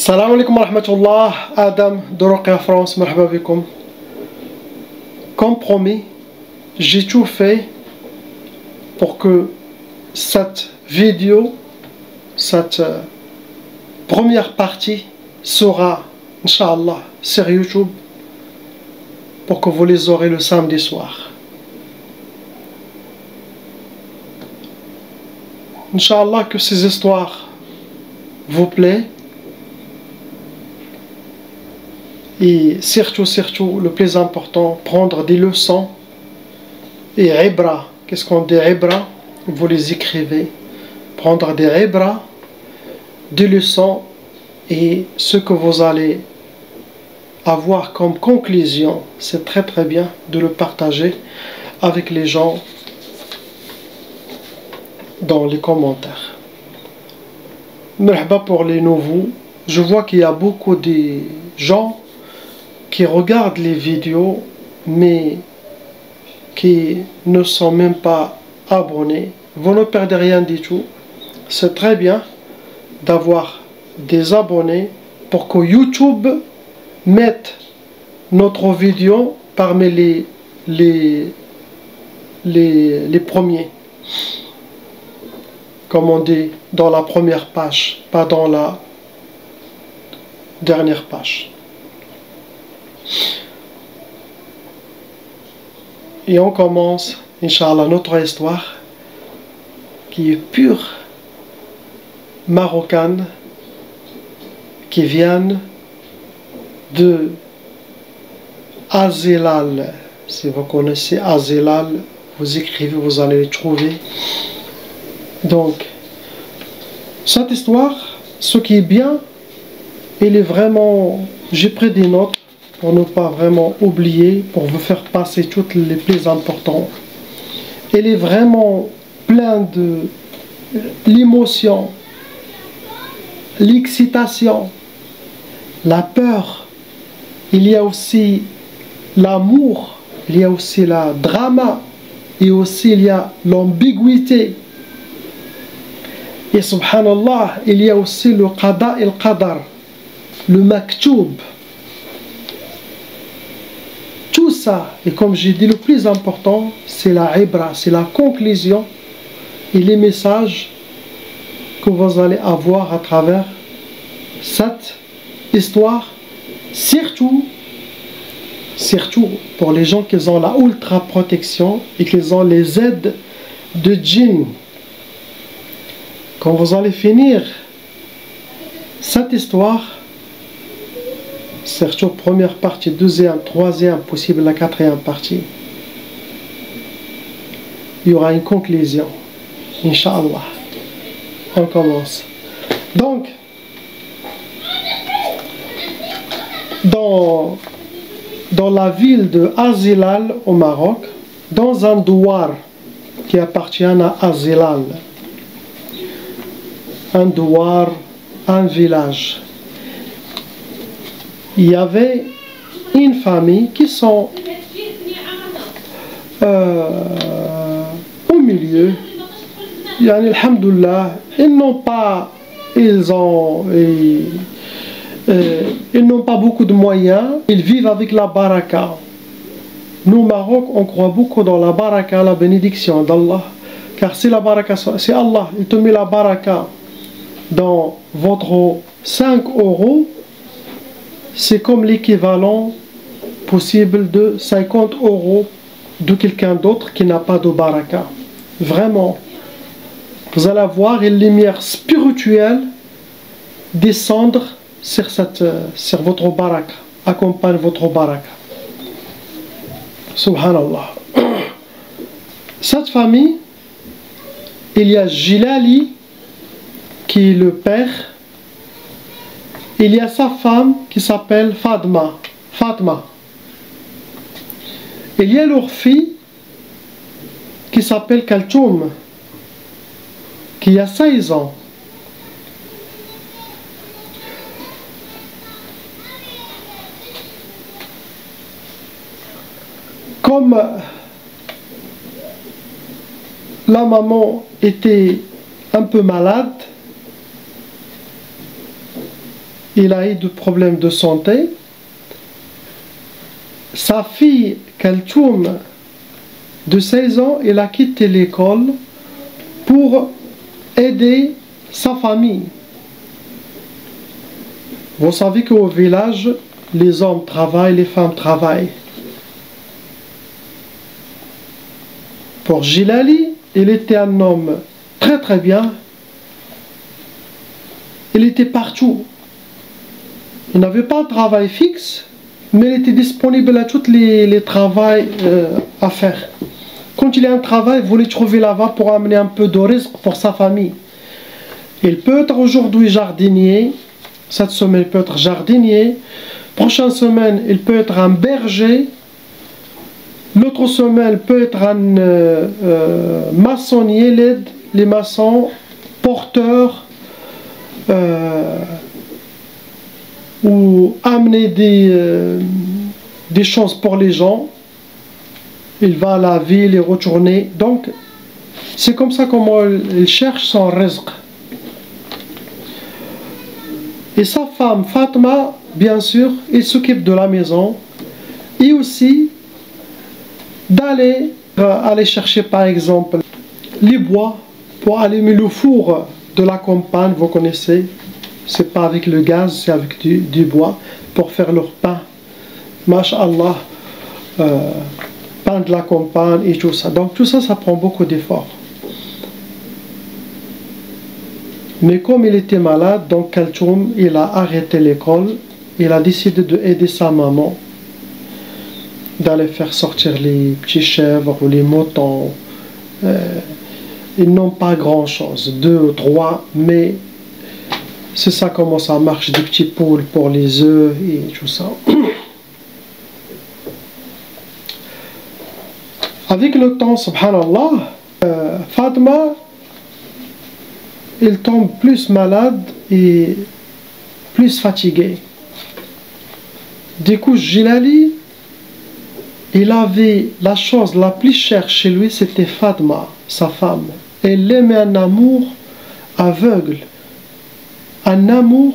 Salam alaikum wa rahmatullah, Adam de Roqia France, marhaba bikum. Comme promis, j'ai tout fait pour que cette vidéo, cette première partie sera, Inch'Allah, sur YouTube pour que vous les aurez le samedi soir. Inch'Allah, que ces histoires vous plaisent. Et surtout, le plus important, prendre des leçons. Et ibra, qu'est-ce qu'on dit ibra? Vous les écrivez. Prendre des ibra, des leçons, et ce que vous allez avoir comme conclusion, c'est très bien de le partager avec les gens dans les commentaires. Merhaba pour les nouveaux. Je vois qu'il y a beaucoup de gens qui regardent les vidéos mais qui ne sont même pas abonnés. Vous ne perdez rien du tout. C'est très bien d'avoir des abonnés pour que YouTube mette notre vidéo parmi les premiers, comme on dit, dans la première page, pas dans la dernière page. Et on commence, Inch'Allah, notre histoire qui est pure marocaine, qui vient de Azilal. Si vous connaissez Azilal, vous écrivez, vous allez le trouver. Donc, cette histoire, ce qui est bien, il est vraiment, j'ai pris des notes pour ne pas vraiment oublier, pour vous faire passer toutes les plus importantes. Il est vraiment plein de l'émotion, l'excitation, la peur. Il y a aussi l'amour, il y a aussi la drama, et aussi il y a l'ambiguïté. Et subhanallah, il y a aussi le qada et le qadar, le maktoub. Tout ça, et comme j'ai dit, le plus important, c'est la ibra, c'est la conclusion et les messages que vous allez avoir à travers cette histoire, surtout pour les gens qui ont la ultra protection et qui ont les aides de djinn. Quand vous allez finir cette histoire, surtout première partie, deuxième, troisième, possible la quatrième partie, il y aura une conclusion. Inch'Allah. On commence. Donc, dans la ville de Azilal au Maroc, dans un douar qui appartient à Azilal, un douar, un village, il y avait une famille qui sont au milieu. Yani, alhamdoulilah, ils n'ont pas beaucoup de moyens. Ils vivent avec la baraka. Nous, au Maroc, on croit beaucoup dans la baraka, la bénédiction d'Allah. Car si la baraka, c'est Allah, il te met la baraka dans votre 5 €, c'est comme l'équivalent possible de 50 € de quelqu'un d'autre qui n'a pas de baraka. Vraiment, vous allez voir une lumière spirituelle descendre sur votre baraka, accompagne votre baraka. Subhanallah. Cette famille, il y a Jilali qui est le père. Il y a sa femme qui s'appelle Fatma. Il y a leur fille qui s'appelle Kaltoum, qui a 16 ans. Comme la maman était un peu malade, il a eu des problèmes de santé. Sa fille, Kaltoum, de 16 ans, elle a quitté l'école pour aider sa famille. Vous savez qu'au village, les hommes travaillent, les femmes travaillent. Pour Jilali, il était un homme très très bien. Il était partout. Il n'avait pas de travail fixe, mais il était disponible à tous les travaux à faire. Quand il a un travail, il voulait trouver là-bas pour amener un peu de risque pour sa famille. Il peut être aujourd'hui jardinier. Cette semaine, il peut être jardinier. Prochaine semaine, il peut être un berger. L'autre semaine, peut être un maçonnier, l'aide les maçons, porteurs, ou amener des choses pour les gens. Il va à la ville et retourner. Donc, c'est comme ça comment il cherche son rizq. Et sa femme, Fatma, bien sûr, il s'occupe de la maison. Et aussi, d'aller chercher par exemple les bois pour allumer le four de la campagne, vous connaissez, c'est pas avec le gaz, c'est avec du bois pour faire leur pain. Masha'Allah, pain de la campagne et tout ça. Donc tout ça, ça prend beaucoup d'efforts. Mais comme il était malade, donc Kaltoum, il a arrêté l'école, il a décidé d'aider sa maman, d'aller faire sortir les petits chèvres ou les moutons. Ils n'ont pas grand chose, 2 ou 3, mais c'est ça comment ça marche, des petits poules pour les œufs et tout ça. Avec le temps, subhanallah, Fatma, il tombe plus malade et plus fatigué. Du coup, Jilali, il avait la chose la plus chère chez lui, c'était Fatma, sa femme. Elle l'aimait un amour aveugle, un amour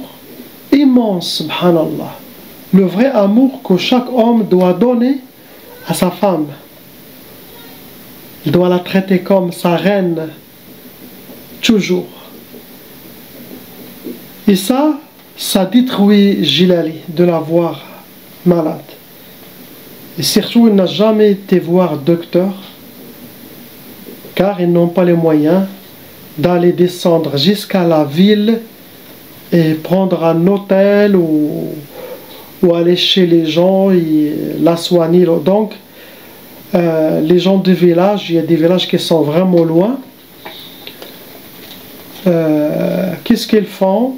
immense, subhanallah. Le vrai amour que chaque homme doit donner à sa femme. Il doit la traiter comme sa reine, toujours. Et ça détruit Jilali de la voir malade. Et surtout, il n'a jamais été voir docteur, car ils n'ont pas les moyens d'aller descendre jusqu'à la ville et prendre un hôtel ou aller chez les gens et la soigner. Donc, les gens du village, il y a des villages qui sont vraiment loin. Qu'est-ce qu'ils font?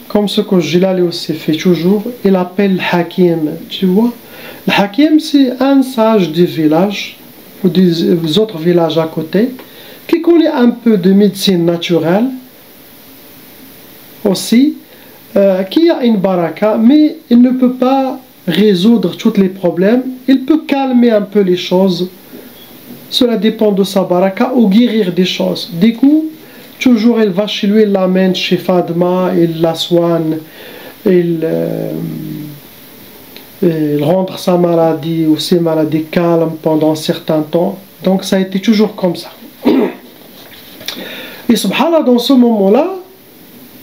Comme ce que Jilali aussi fait toujours, il appelle Hakim, tu vois. Le Hakim, c'est un sage du village ou des autres villages à côté qui connaît un peu de médecine naturelle aussi, qui a une baraka, mais il ne peut pas résoudre tous les problèmes. Il peut calmer un peu les choses. Cela dépend de sa baraka ou guérir des choses. Du coup, toujours il va chez lui, il l'amène chez Fatma, il la soigne, il rendre sa maladie ou ses maladies calmes pendant un certain temps. Donc ça a été toujours comme ça. Et subhanallah, dans ce moment-là,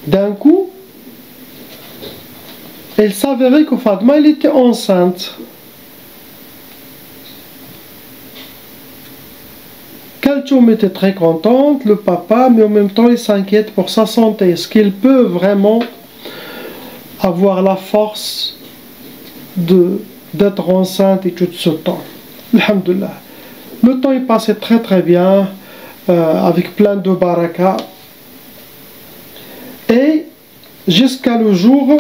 d'un coup, il s'avérait que Fatma, elle était enceinte. Kaltoum était très contente, le papa, mais en même temps il s'inquiète pour sa santé. Est-ce qu'il peut vraiment avoir la force d'être enceinte et tout ce temps? Alhamdulillah. Le temps est passé très très bien, avec plein de baraka. Et jusqu'à le jour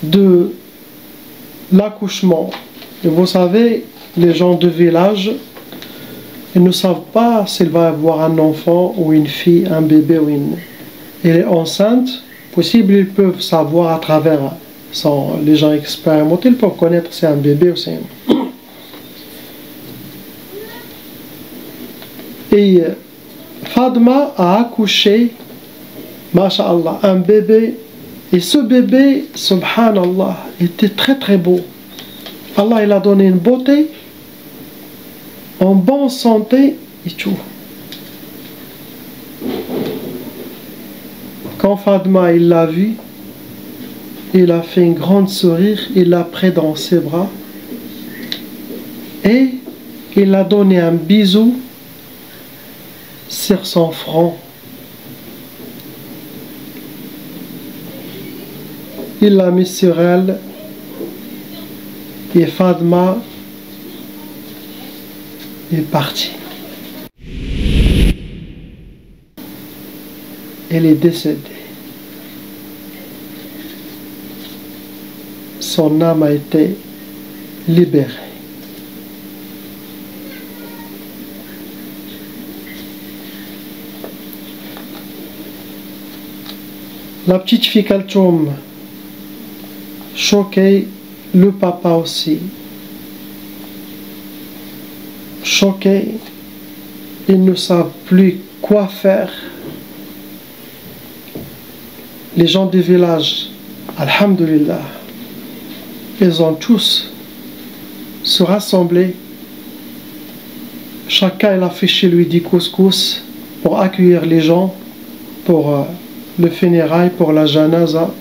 de l'accouchement. Et vous savez, les gens du village, ils ne savent pas s'il va avoir un enfant ou une fille, un bébé ou une... Elle est enceinte, possible ils peuvent savoir à travers les gens expérimentés, ils peuvent connaître si c'est un bébé ou c'est un... Et Fatma a accouché Masha'Allah, un bébé. Et ce bébé, subhanallah, était très très beau. Allah il a donné une beauté, en bonne santé et tout. Quand Fadma il l'a vu, il a fait un grand sourire, il l'a pris dans ses bras et il a donné un bisou sur son front. Il l'a mis sur elle et Fadma est partie. Elle est décédée. Son âme a été libérée. La petite fille Kaltoum choquée, le papa aussi choqué, ils ne savent plus quoi faire. Les gens du village, alhamdulillah, ils ont tous se rassemblé. Chacun il a fait chez lui du couscous pour accueillir les gens pour le funérail, pour la janaza.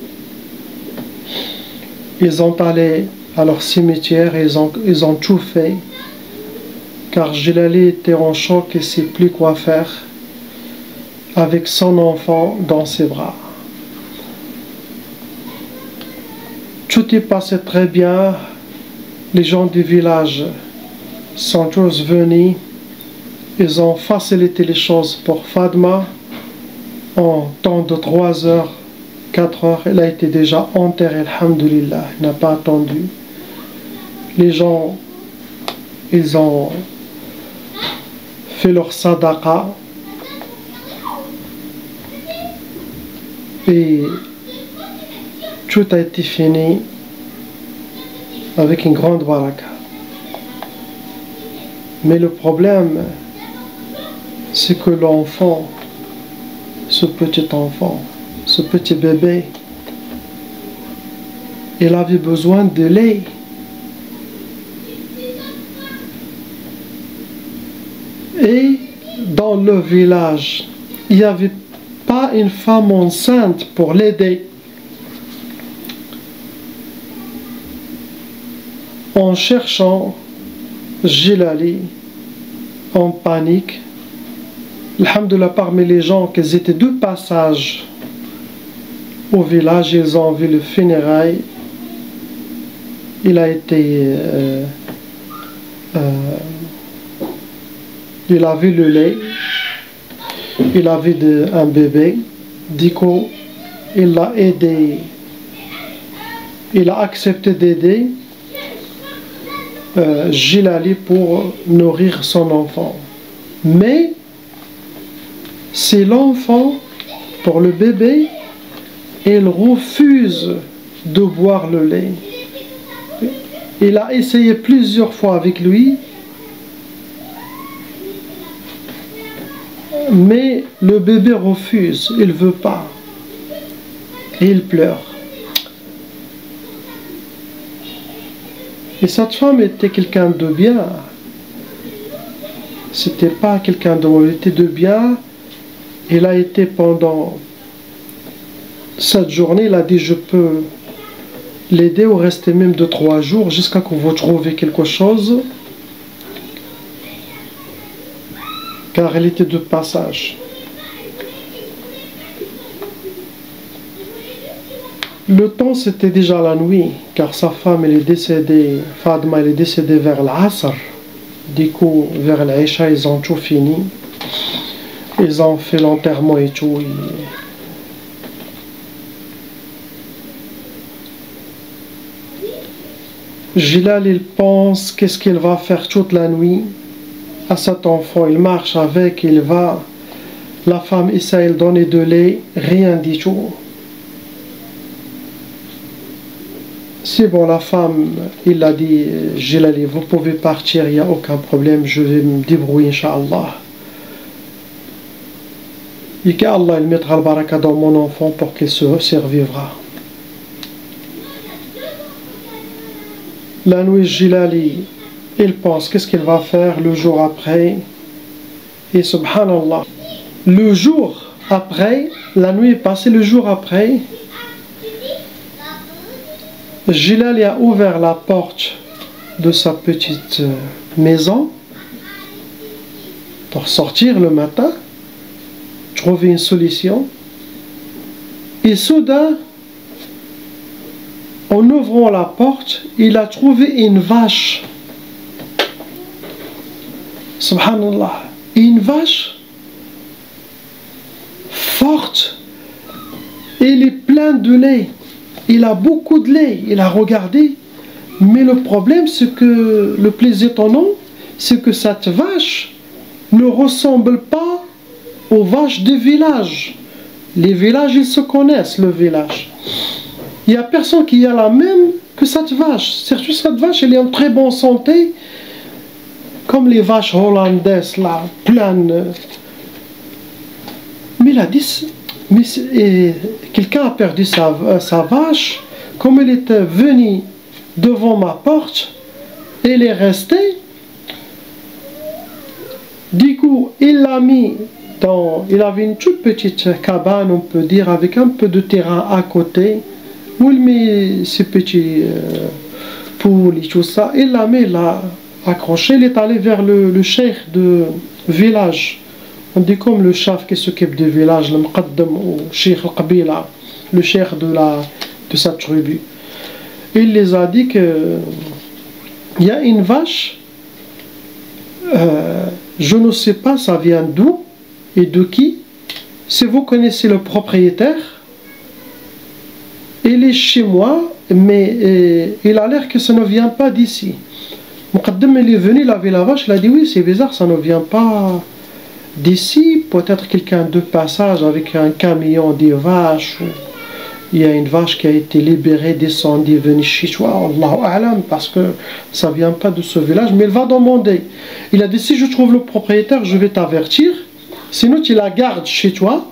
Ils ont allé à leur cimetière, ils ont tout fait. Car Jilali était en choc et ne sait plus quoi faire avec son enfant dans ses bras. Tout est passé très bien. Les gens du village sont tous venus. Ils ont facilité les choses pour Fadma. En temps de 3 heures, 4 heures, elle a été déjà enterrée, alhamdulillah. Elle n'a pas attendu. Les gens, ils ont fait leur sadaqa et tout a été fini avec une grande baraka. Mais le problème, c'est que l'enfant, ce petit enfant, ce petit bébé, il avait besoin de lait. Et dans le village, il n'y avait pas une femme enceinte pour l'aider. En cherchant Jilali, en panique, alhamdoulilah, parmi les gens qui étaient de passage au village, ils ont vu le funérail. Il a été... il a vu le lait, il a vu un bébé, du coup, il l'a aidé, il a accepté d'aider Jilali pour nourrir son enfant. Mais c'est l'enfant, pour le bébé, il refuse de boire le lait. Il a essayé plusieurs fois avec lui, mais le bébé refuse, il ne veut pas. Et il pleure. Et cette femme était quelqu'un de bien. C'était pas quelqu'un de mauvais, elle était de bien. Il a été pendant cette journée, il a dit je peux l'aider ou rester même 2-3 jours jusqu'à que vous trouviez quelque chose. Car elle était de passage. Le temps c'était déjà la nuit, car sa femme elle est décédée, Fadma elle est décédée vers l'Asr. Du coup, vers l'Aïcha, ils ont tout fini. Ils ont fait l'enterrement et tout. Jilal il pense qu'est-ce qu'il va faire toute la nuit à cet enfant. Il marche avec, il va. La femme essaie de donner de lait, rien du tout. C'est bon, la femme, il a dit, Jilali, vous pouvez partir, il n'y a aucun problème, je vais me débrouiller, Inch'Allah. et qu'Allah il mettra le baraka dans mon enfant pour qu'il se survivra. La nuit Jilali, il pense qu'est-ce qu'il va faire le jour après. Et subhanallah, le jour après, la nuit est passée, le jour après, Jilali a ouvert la porte de sa petite maison pour sortir le matin, trouver une solution. Et soudain, en ouvrant la porte, il a trouvé une vache. Subhanallah, une vache forte. Il est plein de lait. Il a beaucoup de lait. Il a regardé. Mais le problème, c'est que le plus étonnant, c'est que cette vache ne ressemble pas aux vaches des villages. Les villages, ils se connaissent, le village. Il n'y a personne qui a la même que cette vache. Surtout cette vache, elle est en très bonne santé. Comme les vaches hollandaises, là, pleines. Mais il a dit, quelqu'un a perdu sa vache. Comme elle était venue devant ma porte, elle est restée. Du coup, il l'a mis dans... Il avait une toute petite cabane, on peut dire, avec un peu de terrain à côté, où il met ses petits poules et tout ça. Il l'a mis là, accroché. Il est allé vers le cheikh de village. On dit comme le chef qui s'occupe du village, le muqaddam ou cheikh al-qabila, le cheikh de sa tribu. Il les a dit que il y a une vache, je ne sais pas ça vient d'où et de qui. Si vous connaissez le propriétaire, il est chez moi, mais il a l'air que ça ne vient pas d'ici. Muqaddam, il est venu, il avait la vache, il a dit oui, c'est bizarre, ça ne vient pas d'ici. Peut-être quelqu'un de passage avec un camion des vaches. Il y a une vache qui a été libérée, descendue, venue chez toi, Allahu A'lam, parce que ça ne vient pas de ce village, mais il va demander. Il a dit, si je trouve le propriétaire, je vais t'avertir, sinon tu la gardes chez toi,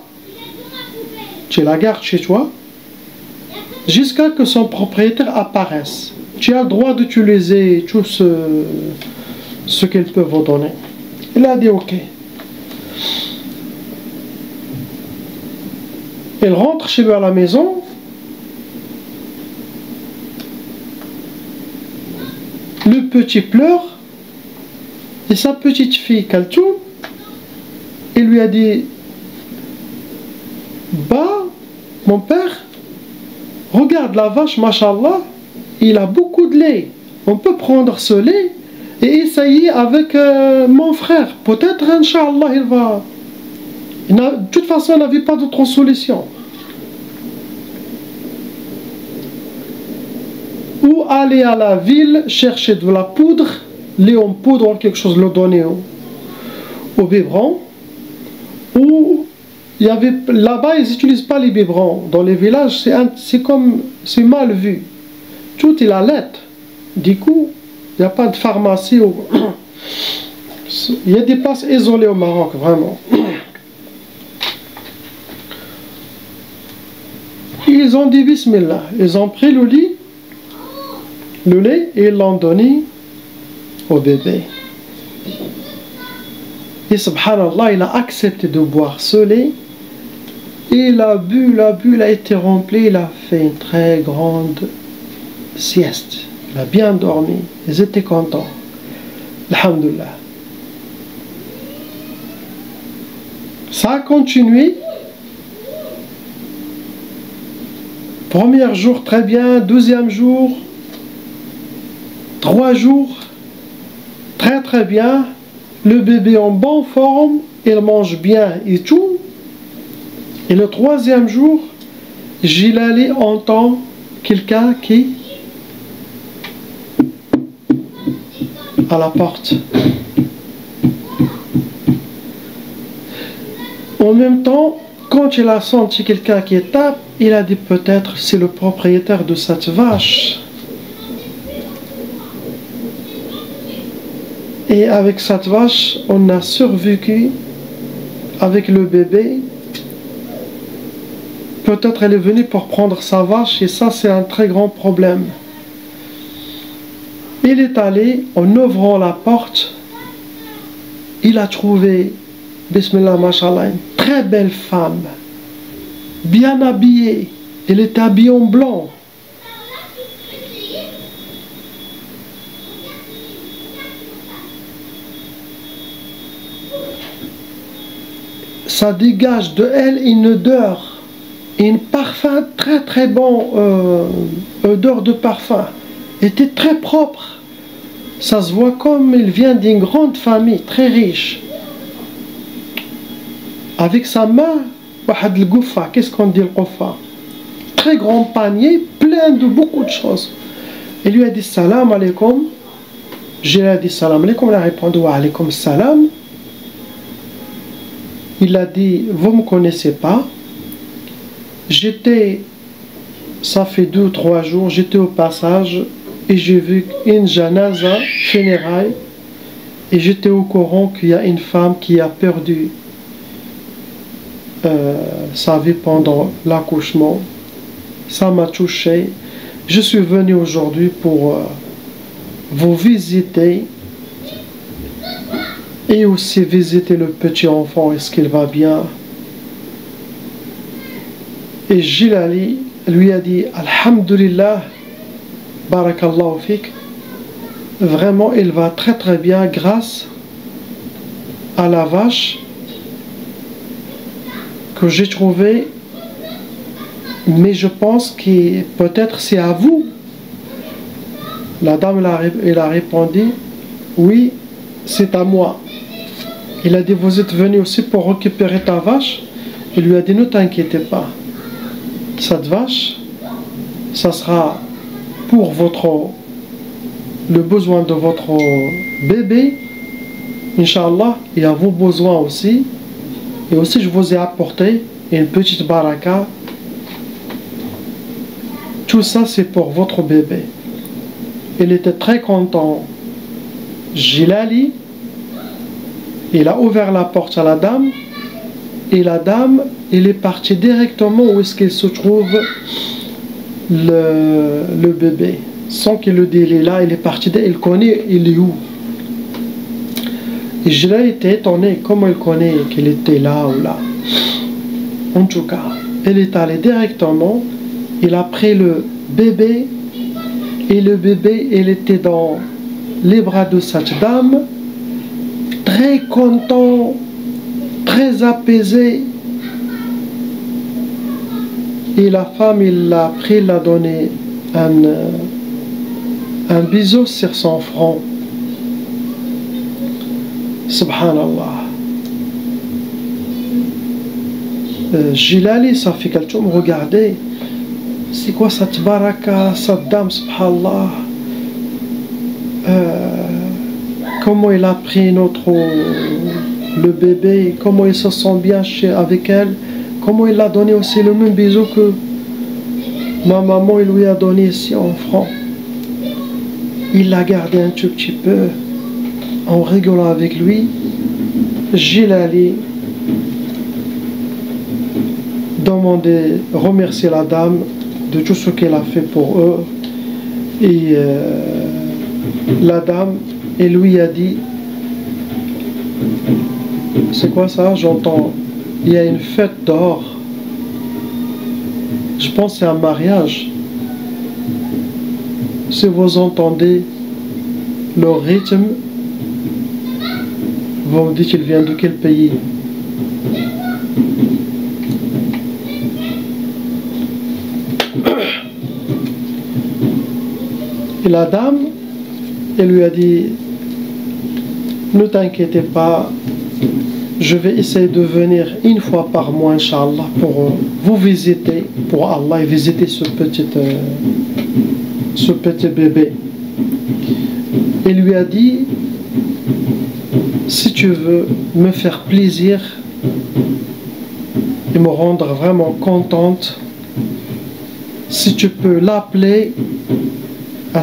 jusqu'à que son propriétaire apparaisse. Tu as le droit d'utiliser tout ce qu'il peut vous donner. Il a dit, ok. Il rentre chez lui à la maison. Le petit pleure. Et sa petite fille, Kaltoum, il lui a dit, bah, mon père, regarde la vache, mashallah, il a beaucoup de lait. On peut prendre ce lait et essayer avec mon frère. Peut-être, Inch'Allah, il va... De toute façon, il n'avait pas d'autre solution. Ou aller à la ville, chercher de la poudre, lait en poudre ou quelque chose, le donner au biberon. Ou il y avait là-bas, ils n'utilisent pas les biberons. Dans les villages, c'est mal vu. Tout est à lettre. Du coup, il n'y a pas de pharmacie. Il y a des places isolées au Maroc, vraiment. Ils ont dit Bismillah. Ils ont pris le lait et ils l'ont donné au bébé. Et subhanallah, il a accepté de boire ce lait. Il a bu, il a été rempli, il a fait une très grande sieste. Il a bien dormi. Ils étaient contents. Alhamdulillah. Ça a continué. Premier jour, très bien. Deuxième jour, 3 jours, très très bien. Le bébé en bonne forme, il mange bien et tout. Et le 3e jour, Jilali entend quelqu'un qui à la porte. En même temps, quand il a senti quelqu'un qui tape, il a dit peut-être c'est le propriétaire de cette vache. Et avec cette vache, on a survécu avec le bébé peut-être elle est venue pour prendre sa vache, et ça c'est un très grand problème. Il est allé, en ouvrant la porte, il a trouvé, Bismillah, mashallah, une très belle femme, bien habillée. Elle était habillée en blanc. Ça dégage de elle une odeur, une parfum très très bon, odeur de parfum. Elle était très propre. Ça se voit comme il vient d'une grande famille, très riche. Avec sa main, qu'est-ce qu'on dit le goufa? Très grand panier, plein de beaucoup de choses. Il lui a dit salam alaikum. Je lui ai dit salam alaikum. Il a répondu wa alaikum salam. Il a dit, vous ne me connaissez pas. Ça fait 2 ou 3 jours, j'étais au passage et j'ai vu une janaza funéraille et j'étais au courant qu'il y a une femme qui a perdu sa vie pendant l'accouchement. Ça m'a touché. Je suis venu aujourd'hui pour vous visiter et aussi visiter le petit enfant, est-ce qu'il va bien? Et Jilali lui a dit Alhamdulillah, Barakallahu fik, vraiment il va très très bien grâce à la vache que j'ai trouvée, mais je pense que peut-être c'est à vous. La dame elle a répondu oui, c'est à moi. Il a dit, vous êtes venu aussi pour récupérer ta vache? Il lui a dit, ne t'inquiétez pas. Cette vache, ça sera pour le besoin de votre bébé, Inch'Allah, et à vos besoins aussi. Et aussi, je vous ai apporté une petite baraka. Tout ça, c'est pour votre bébé. Il était très content. Jilali, il a ouvert la porte à la dame, et la dame, elle est partie directement où est-ce qu'il se trouve le bébé. Sans qu'il le dise, il est là, il est parti, il connaît, il est où. Et je l'ai été étonné, comment il connaît qu'il était là ou là. En tout cas, il est allé directement, il a pris le bébé, et le bébé, il était dans les bras de cette dame, très content, très apaisé. Et la femme, il l'a pris, il a donné un bisou sur son front. Subhanallah. Jilali, ça fait quelque chose, regardez, c'est quoi cette baraka, cette dame, subhanallah. Comment il a pris le bébé, comment il se sent bien avec elle, comment il a donné aussi le même bisou que ma maman il lui a donné ici en France. Il l'a gardé un tout petit peu en rigolant avec lui. Jilali remercier la dame de tout ce qu'elle a fait pour eux. Et la dame, elle lui a dit, c'est quoi ça? J'entends, il y a une fête dehors. Je pense que c'est un mariage. Si vous entendez le rythme, vous me dites qu'il vient de quel pays? Et la dame, elle lui a dit, ne t'inquiétez pas, je vais essayer de venir une fois par mois, Inch'Allah, pour vous visiter, pour Allah, et visiter ce petit bébé. Il lui a dit, si tu veux me faire plaisir et me rendre vraiment contente, si tu peux l'appeler à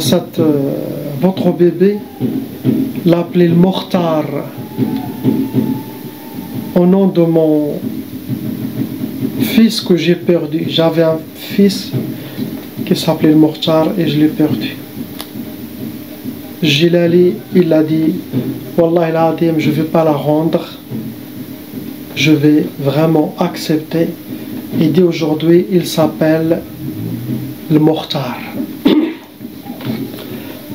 votre bébé, l'appeler le Mortar, au nom de fils que j'ai perdu. J'avais un fils qui s'appelait le Mokhtar et je l'ai perdu. Jilali, il a dit, Wallah il-Adim, je ne vais pas la rendre, je vais vraiment accepter. Il dit aujourd'hui, il s'appelle le Mokhtar.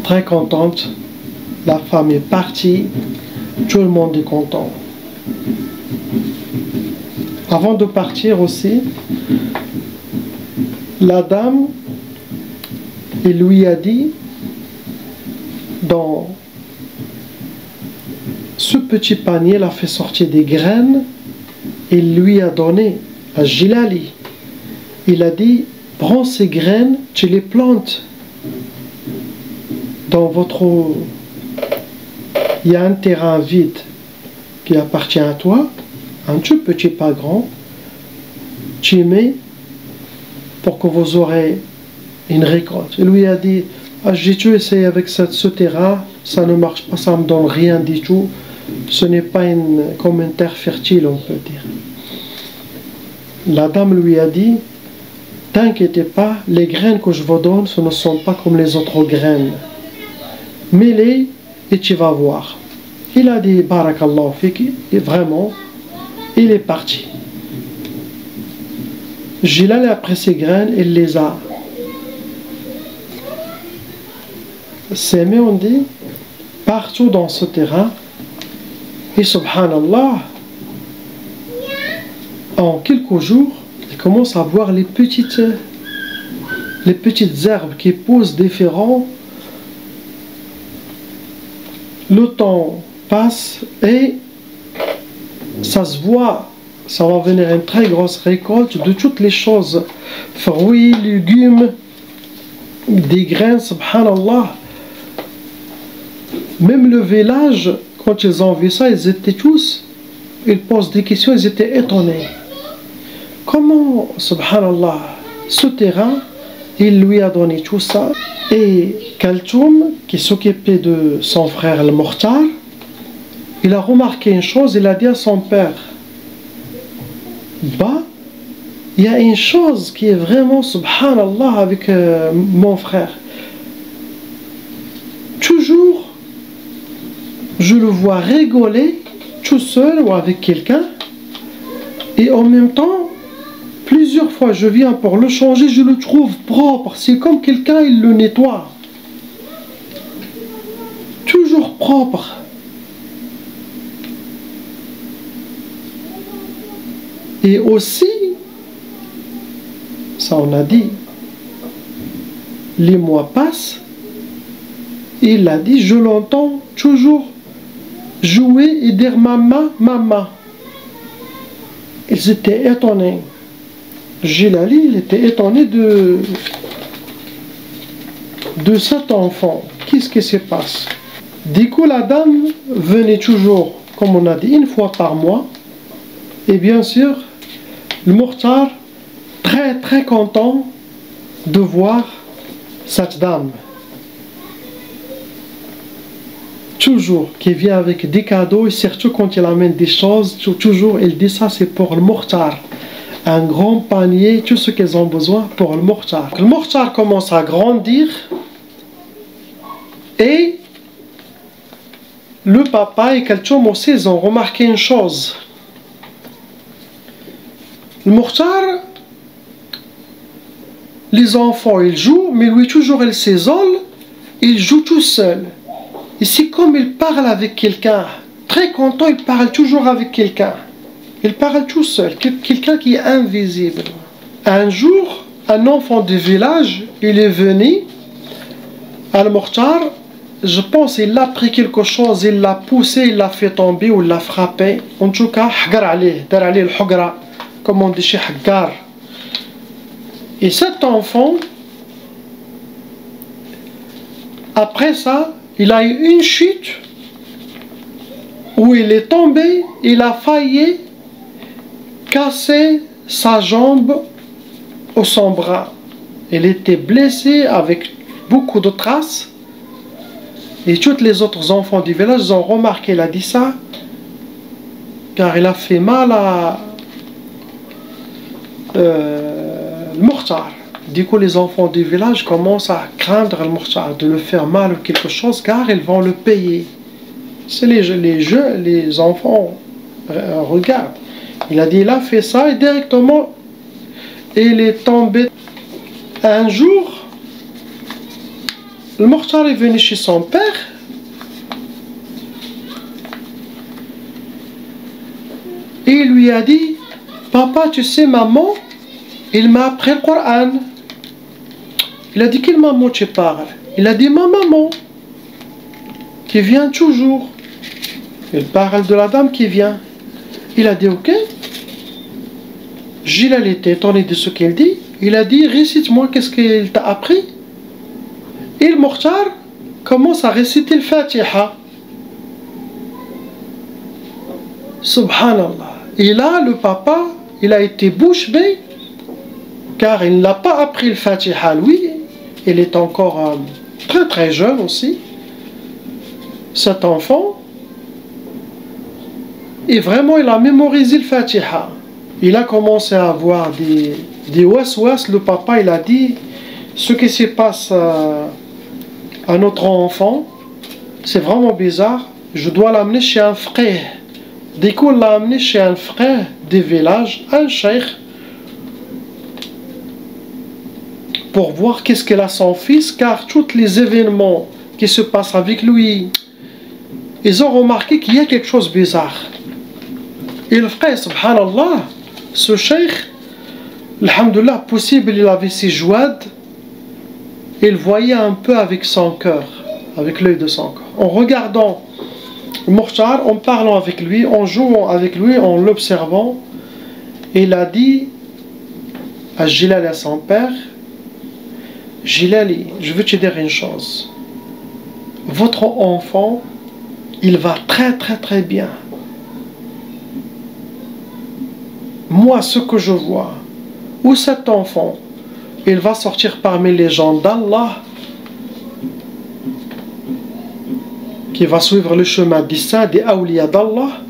Très contente, la femme est partie, tout le monde est content. Avant de partir aussi, la dame, il lui a dit, dans ce petit panier, il a fait sortir des graines, il lui a donné à Jilali. Il a dit, prends ces graines, tu les plantes dans votre... Il y a un terrain vide qui appartient à toi, un tout petit, pas grand, tu y mets pour que vous aurez une récolte. Il lui a dit, ah, j'ai tout essayé avec ce terrain, ça ne marche pas, ça ne me donne rien du tout, ce n'est pas comme une terre fertile, on peut dire. La dame lui a dit, t'inquiétez pas, les graines que je vous donne, ce ne sont pas comme les autres graines. Mets-les et tu vas voir. Il a dit, Barakallahu fiki, et vraiment, il est parti. Jilal, après ces graines, il les a sémées, on dit, partout dans ce terrain. Et subhanallah, en quelques jours, il commence à voir les petites herbes qui poussent différents. Le temps passe et ça se voit, ça va venir une très grosse récolte de toutes les choses, fruits, légumes, des graines, subhanallah. Même le village, quand ils ont vu ça, ils étaient tous, ils posent des questions, ils étaient étonnés. Comment, subhanallah, ce terrain, il lui a donné tout ça. Et Kaltoum, qui s'occupait de son frère le Mokhtar, il a remarqué une chose, il a dit à son père, bah, il y a une chose qui est vraiment, subhanallah, avec mon frère. Toujours, je le vois rigoler tout seul ou avec quelqu'un, et en même temps, plusieurs fois je viens pour le changer, je le trouve propre. C'est comme quelqu'un, il le nettoie. Toujours propre. Et aussi, ça on a dit, les mois passent, il a dit, je l'entends toujours jouer et dire maman, maman. Ils étaient étonnés. Jilali, il était étonné de cet enfant. Qu'est-ce qui se passe? Du coup, la dame venait toujours, comme on a dit, une fois par mois. Et bien sûr, le Mokhtar, très très content de voir cette dame. Toujours, qui vient avec des cadeaux, et surtout quand il amène des choses, toujours, il dit ça, c'est pour le Mokhtar. Un grand panier, tout ce qu'ils ont besoin pour le Mokhtar. Le Mokhtar commence à grandir et le papa et Kaltoum aussi, ils ont remarqué une chose. Le Mokhtar, les enfants, ils jouent, mais lui toujours, il s'isole, il joue tout seul. Et c'est comme il parle avec quelqu'un. Très content, il parle toujours avec quelqu'un. Il parle tout seul, quelqu'un qui est invisible. Un jour, un enfant du village, il est venu à Al-Mokhtar, je pense qu'il a pris quelque chose, il l'a poussé, il l'a fait tomber ou il l'a frappé. En tout cas, حقر عليه, dar عليه الحقرة, comme on dit chez Hagar. Et cet enfant, après ça, il a eu une chute où il est tombé, il a failli casser sa jambe ou son bras. Il était blessé avec beaucoup de traces. Et tous les autres enfants du village ont remarqué, il a dit ça, car il a fait mal le Mukhtar. Du coup, les enfants du village commencent à craindre le Mukhtar, de le faire mal ou quelque chose, car ils vont le payer. C'est les enfants regardent. Il a dit, il a fait ça et directement, il est tombé. Un jour, le Mukhtar est venu chez son père. Et il lui a dit, papa, tu sais, maman, il m'a appris le Coran. Il a dit, quelle maman tu parles? Il a dit, ma maman, qui vient toujours. Il parle de la dame qui vient. Il a dit, ok. Gilal était étonné de ce qu'il dit. Il a dit, récite-moi qu'est-ce qu'il t'a appris. Et le Mukhtar commence à réciter le Fatiha. Subhanallah. Et là, le papa, il a été bouche bée, car il n'a pas appris le Fatiha, lui. Il est encore très très jeune aussi, cet enfant. Et vraiment, il a mémorisé le Fatiha. Il a commencé à avoir des waswas. Le papa, il a dit, ce qui se passe à notre enfant, c'est vraiment bizarre. Je dois l'amener chez un frère. Du coup, il l'a amené chez un frère des villages, un cheikh, pour voir qu'est-ce qu'il a son fils, car tous les événements qui se passent avec lui, ils ont remarqué qu'il y a quelque chose de bizarre. Et le frère, subhanallah, ce cheikh, alhamdoulilah, possible, il avait ses jouades, il voyait un peu avec son cœur, avec l'œil de son cœur. En regardant le Mukhtar, en parlant avec lui, en jouant avec lui, en l'observant, il a dit à Gilal et à son père, Gilali, je veux te dire une chose. Votre enfant, il va très très très bien. Moi, ce que je vois, où cet enfant, il va sortir parmi les gens d'Allah, qui va suivre le chemin des saints, des awliya d'Allah,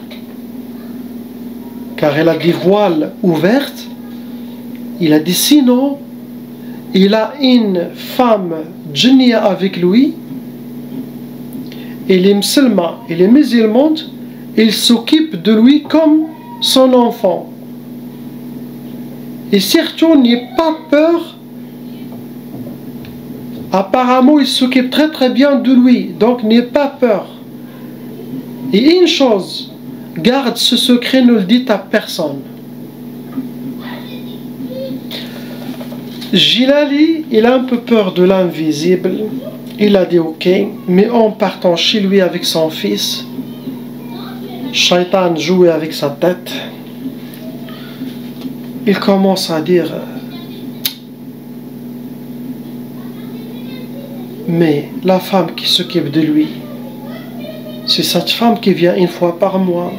car il a des voiles ouvertes. Il a dit sinon, il a une femme djinnia avec lui, et les musulmans et les musulmans, ils s'occupent de lui comme son enfant. Et surtout, n'ayez pas peur. Apparemment, il s'occupe très très bien de lui, donc n'ayez pas peur. Et une chose, garde ce secret, ne le dites à personne. Gilali, il a un peu peur de l'invisible. Il a dit ok, mais en partant chez lui avec son fils, Shaitan jouait avec sa tête. Il commence à dire, mais la femme qui s'occupe de lui, c'est cette femme qui vient une fois par mois.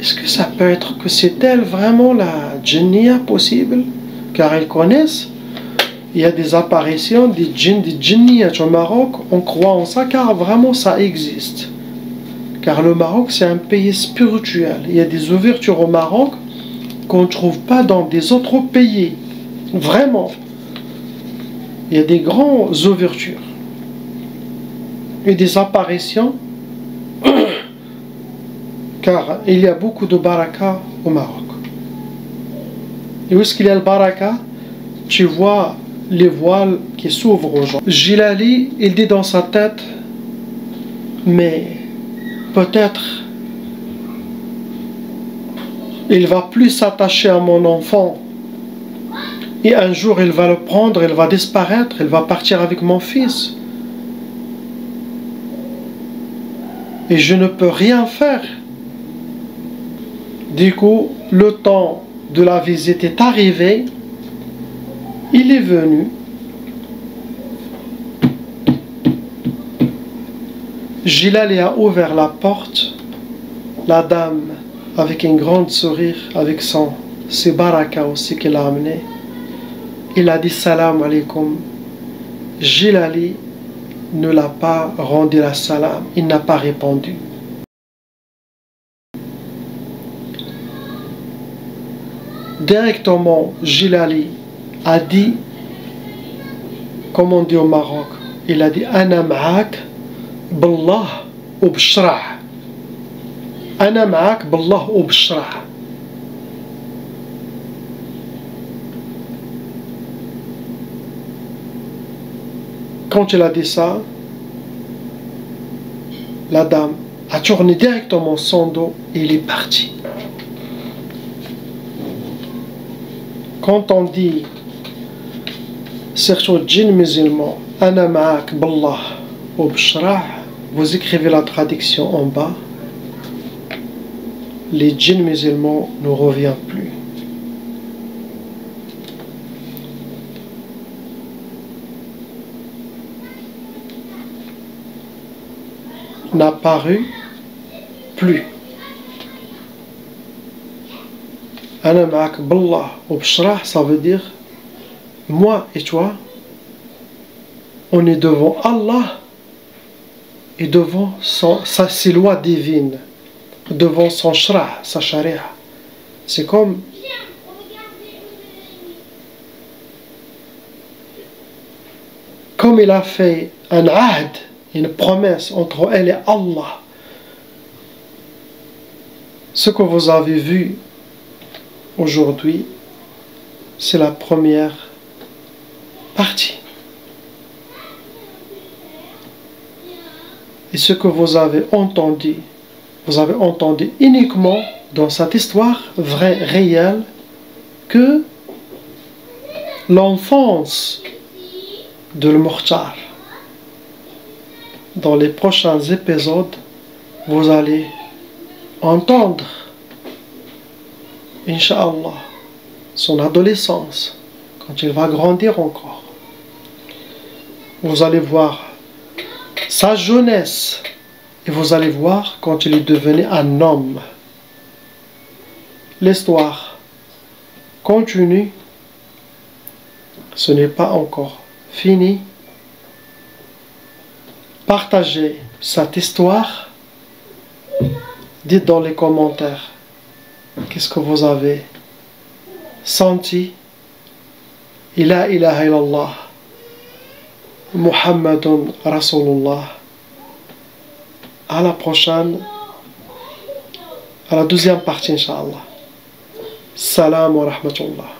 Est-ce que ça peut être que c'est elle vraiment la djinnia possible? Car ils connaissent, il y a des apparitions des djinns, des djinnias au Maroc, on croit en ça car vraiment ça existe. Car le Maroc c'est un pays spirituel, il y a des ouvertures au Maroc qu'on ne trouve pas dans des autres pays, vraiment. Il y a des grandes ouvertures et des apparitions, car il y a beaucoup de baraka au Maroc. Et où est-ce qu'il y a le baraka? Tu vois les voiles qui s'ouvrent aux gens. Gilali, il dit dans sa tête, mais peut-être il va plus s'attacher à mon enfant. Et un jour, il va le prendre, il va disparaître, il va partir avec mon fils. Et je ne peux rien faire. Du coup, le temps de la visite est arrivé. Il est venu. Gilali a ouvert la porte. La dame, avec un grand sourire, avec ses barakas aussi qu'elle a amené, il a dit salam alaikum. Gilali ne l'a pas rendu la salam, il n'a pas répondu. directement, Jilali a dit, comme on dit au Maroc, il a dit Ana ma'ak billah ou b'shrah. Ana ma'ak billah ou b'shrah. Quand il a dit ça, la dame a tourné directement son dos et il est parti. Quand on dit, surtout djinn musulman, Ana ma'ak billah ou b'shrah, vous écrivez la traduction en bas, les djinns musulmans ne reviennent plus. N'apparut plus. Ana ma'ak billah ou b'shrah, ça veut dire moi et toi, on est devant Allah et devant ses lois divines, devant son shrah, sa sharia. C'est comme il a fait un ahd, une promesse entre elle et Allah. Ce que vous avez vu aujourd'hui, c'est la première partie. Et ce que vous avez entendu uniquement dans cette histoire vraie, réelle, que l'enfance de l'Mukhtar. Dans les prochains épisodes, vous allez entendre, Inch'Allah, son adolescence, quand il va grandir encore. Vous allez voir sa jeunesse, et vous allez voir quand il est devenu un homme. L'histoire continue, ce n'est pas encore fini. Partagez cette histoire. Dites dans les commentaires qu'est-ce que vous avez senti. La ilaha illallah Muhammadun Rasulullah. À la prochaine, à la deuxième partie, Inch'Allah. Salam wa rahmatullah.